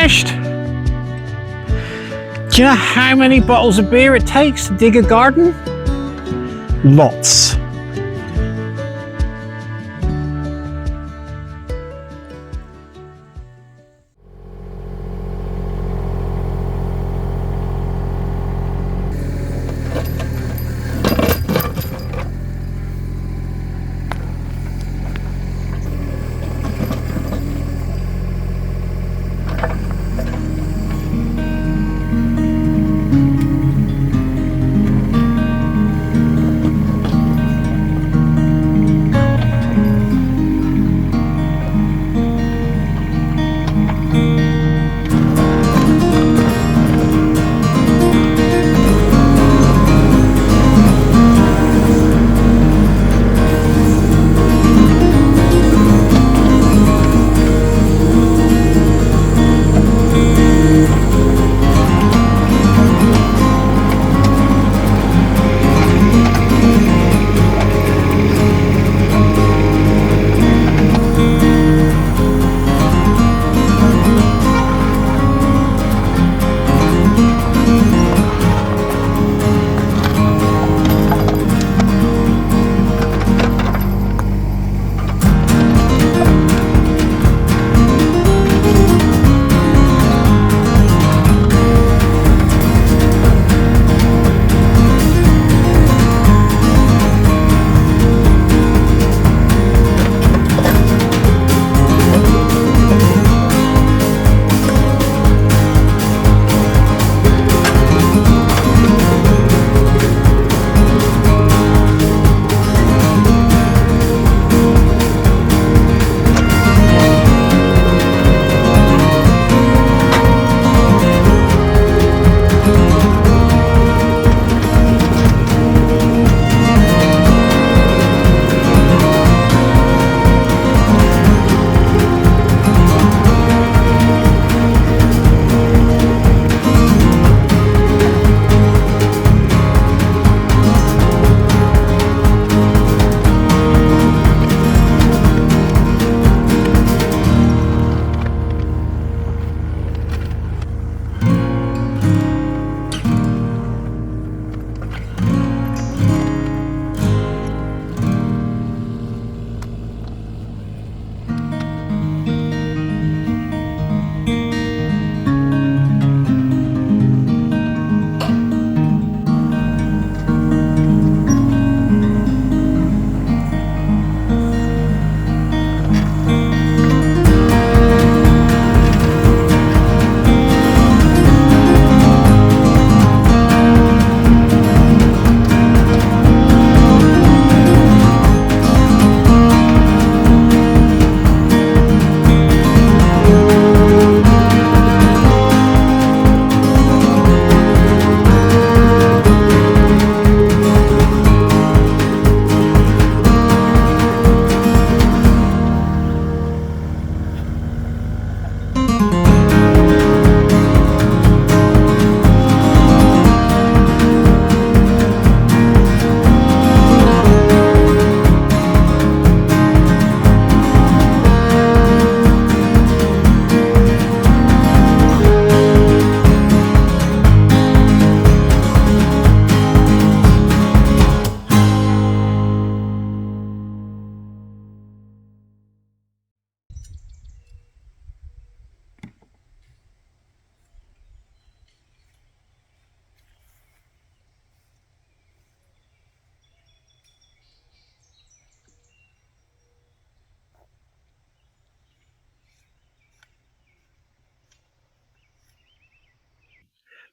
finished. Do you know how many bottles of beer it takes to dig a garden? Lots.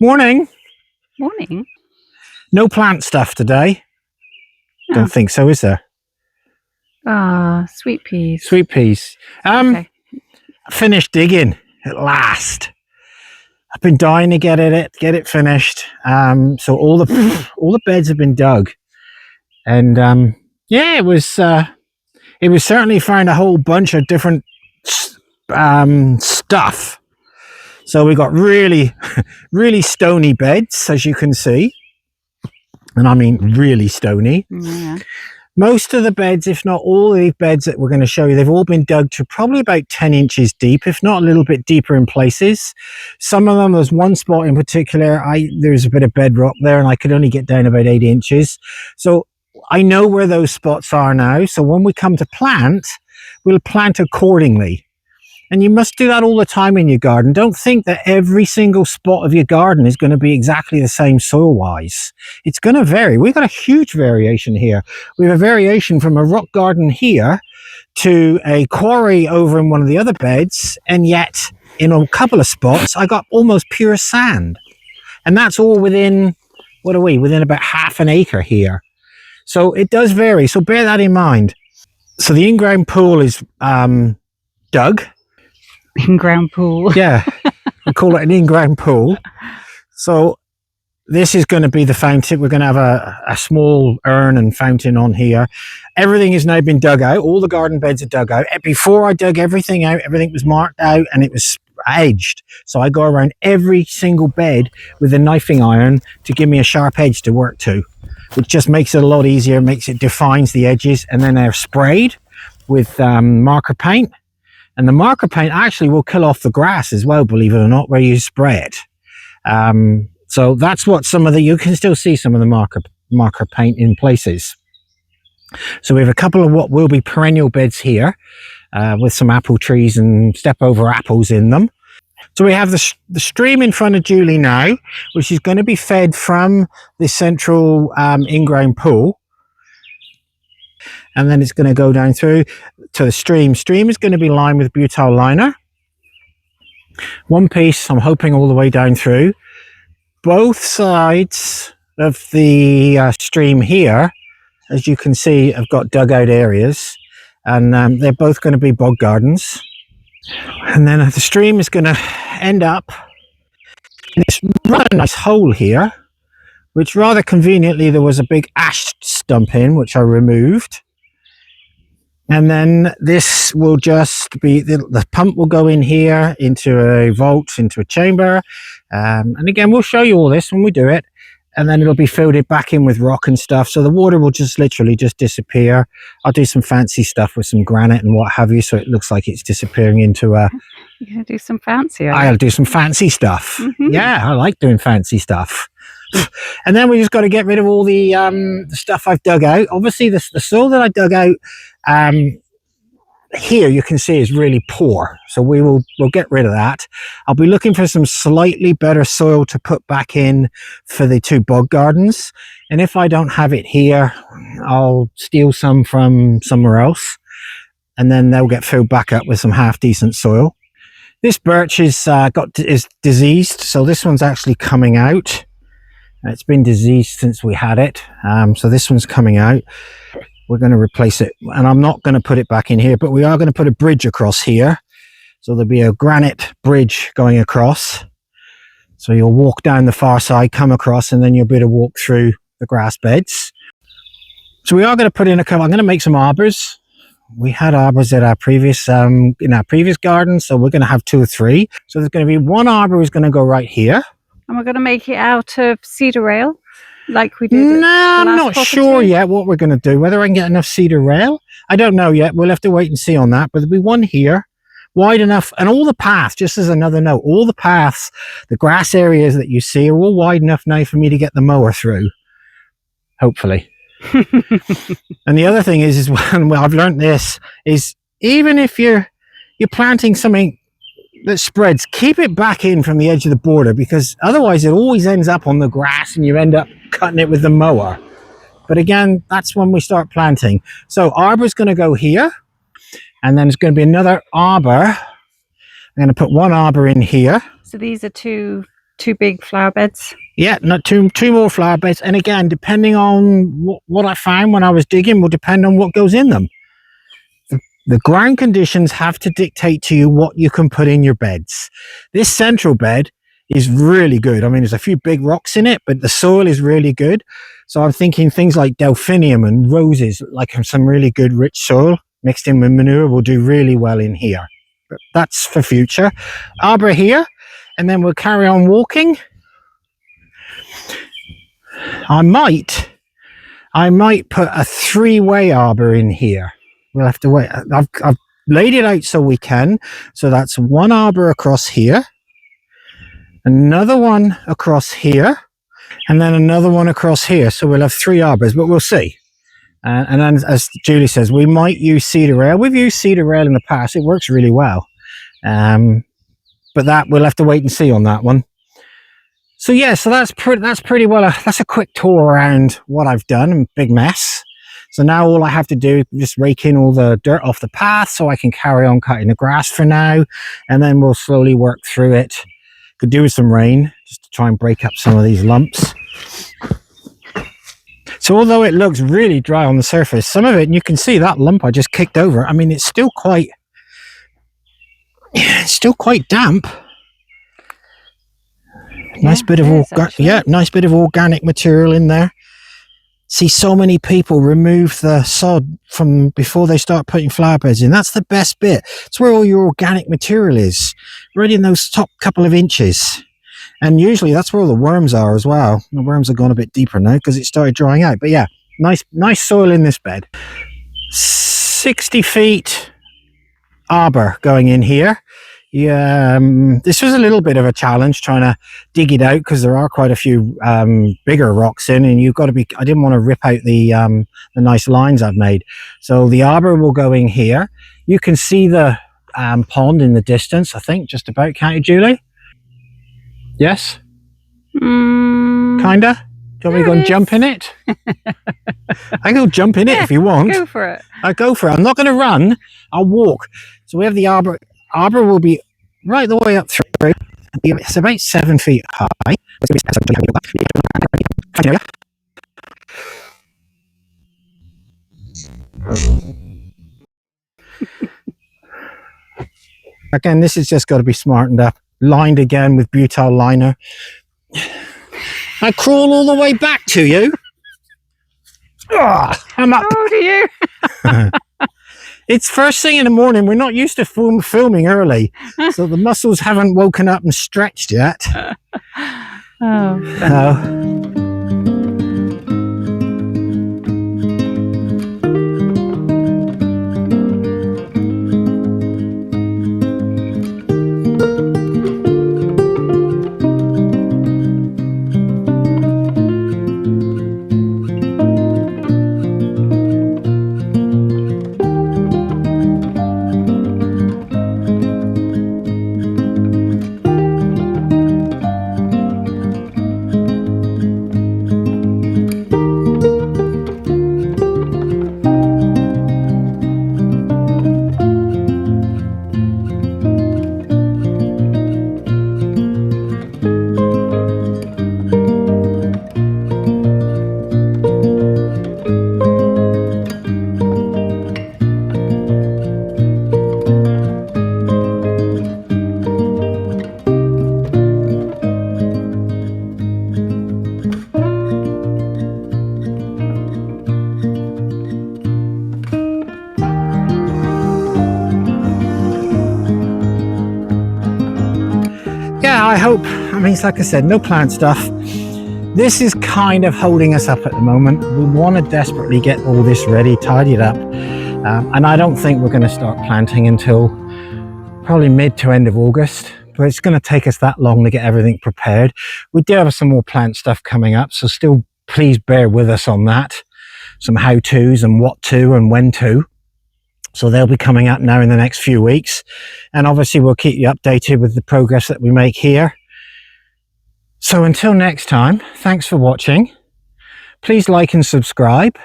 Morning. Morning. No plant stuff today. No. Don't think so, is there? Ah, sweet peas. Sweet peas. Okay. Finished digging at last. I've been dying to get it finished. So all the beds have been dug, and yeah, it was certainly found a whole bunch of different stuff. So we got really, really stony beds, as you can see, and I mean really stony. Yeah. Most of the beds, if not all of these beds that we're going to show you, they've all been dug to probably about 10 inches deep, if not a little bit deeper in places. Some of them, there's one spot in particular, there's a bit of bedrock there and I could only get down about 8 inches. So I know where those spots are now. So when we come to plant, we'll plant accordingly. And you must do that all the time in your garden. Don't think that every single spot of your garden is going to be exactly the same soil-wise. It's going to vary. We've got a huge variation here. We have a variation from a rock garden here to a quarry over in one of the other beds, and yet in a couple of spots, I got almost pure sand. And that's all within, what are we, within about half an acre here. So it does vary, so bear that in mind. So the in-ground pool is dug. In-ground pool. Yeah, we call it an in-ground pool. So this is going to be the fountain. We're going to have a small urn and fountain on here. Everything has now been dug out. All the garden beds are dug out. Before I dug everything out, everything was marked out and it was edged. So I go around every single bed with a knifing iron to give me a sharp edge to work to, which just makes it a lot easier, defines the edges, and then they're sprayed with marker paint. And the marker paint actually will kill off the grass as well, believe it or not, where you spray it. So that's what you can still see some of the marker paint in places. So we have a couple of what will be perennial beds here with some apple trees and step over apples in them. So we have the stream in front of Julie now, which is going to be fed from the central in-ground pool. And then it's going to go down through to the stream. Stream is going to be lined with butyl liner. One piece, I'm hoping, all the way down through. Both sides of the stream here, as you can see, have got dugout areas. And they're both going to be bog gardens. And then the stream is going to end up in this rather nice hole here, which rather conveniently there was a big ash stump in, which I removed. And then this will just be, the pump will go in here into a vault, into a chamber. And again, we'll show you all this when we do it. And then it'll be filled back in with rock and stuff. So the water will just literally just disappear. I'll do some fancy stuff with some granite and what have you. So it looks like it's disappearing into a... You're going to do some fancy. I'll do some fancy stuff. Mm-hmm. Yeah, I like doing fancy stuff. And then we just got to get rid of all the stuff I've dug out. Obviously, the soil that I dug out here, you can see, is really poor. So we'll get rid of that. I'll be looking for some slightly better soil to put back in for the two bog gardens. And if I don't have it here, I'll steal some from somewhere else. And then they'll get filled back up with some half decent soil. This birch is diseased. So this one's actually coming out. It's been diseased since we had it. So this one's coming out. We're going to replace it. And I'm not going to put it back in here, but we are going to put a bridge across here. So there'll be a granite bridge going across. So you'll walk down the far side, come across, and then you'll be able to walk through the grass beds. So we are going to put in a couple. I'm going to make some arbors. We had arbors at our previous, in our previous garden. So we're going to have 2 or 3. So there's going to be one arbor is going to go right here. And we're going to make it out of cedar rail, like we did. No, I'm not sure yet what we're going to do. Whether I can get enough cedar rail, I don't know yet. We'll have to wait and see on that. But there'll be one here, wide enough. And all the paths, just as another note, all the paths, the grass areas that you see are all wide enough now for me to get the mower through. Hopefully. And the other thing is when I've learned this, is even if you're planting something that spreads, keep it back in from the edge of the border, because otherwise it always ends up on the grass and you end up cutting it with the mower. But again, that's when we start planting. So arbor's going to go here, and then there's going to be another arbor. I'm going to put one arbor in here. So these are two big flower beds. Yeah, not two more flower beds. And again, depending on what I found when I was digging will depend on what goes in them. The ground conditions have to dictate to you what you can put in your beds. This central bed is really good. I mean, there's a few big rocks in it, but the soil is really good. So I'm thinking things like delphinium and roses, like some really good rich soil mixed in with manure, will do really well in here. But that's for future. Arbor here, and then we'll carry on walking. I might I might put a 3-way arbor in here. We'll have to wait. I've laid it out so we can. So that's one arbor across here, another one across here, and then another one across here. So we'll have 3 arbors, but we'll see. And then, as Julie says, we might use cedar rail. We've used cedar rail in the past. It works really well. But that we'll have to wait and see on that one. So yeah, so that's pretty well. That's a quick tour around what I've done. Big mess. So now all I have to do is just rake in all the dirt off the path so I can carry on cutting the grass for now. And then we'll slowly work through it. Could do with some rain just to try and break up some of these lumps. So although it looks really dry on the surface, some of it, and you can see that lump I just kicked over, I mean, it's still quite damp. Nice bit of nice bit of organic material in there. See, so many people remove the sod from before they start putting flower beds in. That's the best bit. It's where all your organic material is, right in those top couple of inches. And usually that's where all the worms are as well. The worms have gone a bit deeper now because it started drying out. But yeah, nice soil in this bed. 60 feet arbor going in here. Yeah, this was a little bit of a challenge trying to dig it out because there are quite a few bigger rocks in, and you've got to be. I didn't want to rip out the nice lines I've made. So the arbor will go in here. You can see the pond in the distance. I think just about, can't you, Julie? Yes? Kinda? Do you want me to go and jump in it? I can go jump in it if you want. Go for it. I go for it. I'm not going to run. I'll walk. So we have the arbor. Arbor will be right the way up through. It's about 7 feet high. Again, this has just got to be smartened up. Lined again with butyl liner. I crawl all the way back to you. I'm up. Oh, do you? It's first thing in the morning. We're not used to filming early, so the muscles haven't woken up and stretched yet. I hope, I mean, it's like I said, no plant stuff. This is kind of holding us up at the moment. We want to desperately get all this ready, tidy it up. And I don't think we're going to start planting until probably mid to end of August. But it's going to take us that long to get everything prepared. We do have some more plant stuff coming up, so still please bear with us on that. Some how-tos and what to and when to. So they'll be coming up now in the next few weeks. And obviously we'll keep you updated with the progress that we make here. So until next time, thanks for watching. Please like and subscribe.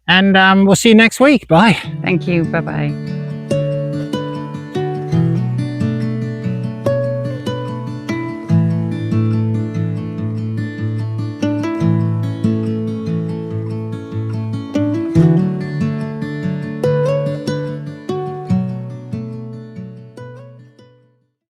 And we'll see you next week. Bye. Thank you. Bye-bye.